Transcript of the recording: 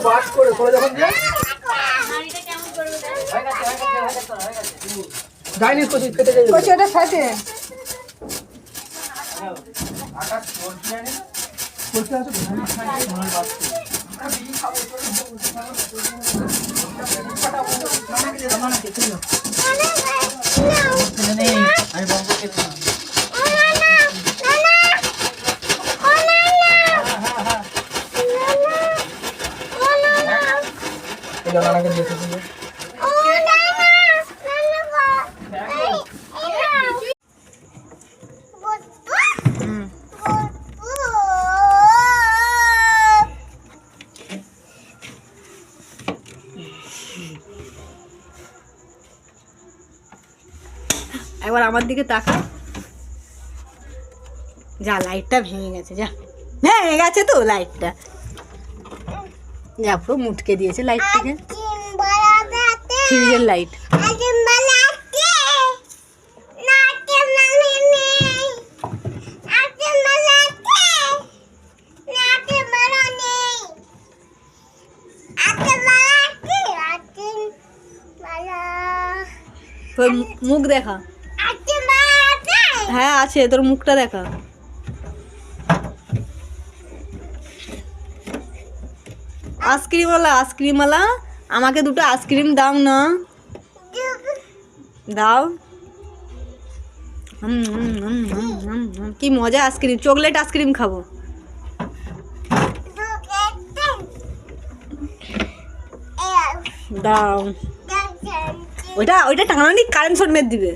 বাস করে করে যখন যায়নি কচি খেতে যাই কচি ওটা খেতে আকাশ করছি না করতে আছে ধান খাই মনে বাস আমি বলবো খেতে নানাকে দেখে দিলে একবার আমার দিকে তাকা যা লাইটটা ভেঙে গেছে যা ভেঙে গেছে তো লাইটটা যা পুরো মুটকে দিয়েছে লাইটটাকে ফ্রিজের লাইট তোর মুখ দেখা হ্যাঁ আছে তোর মুখটা দেখা আইসক্রিমওয়ালা আমাকে দুটো আইসক্রিম দাও না দাও কি মজা আইসক্রিম চকলেট আইসক্রিম খাবো দাও ওইটা টাঙানো কারেন্ট শর্ট মেরে দিবে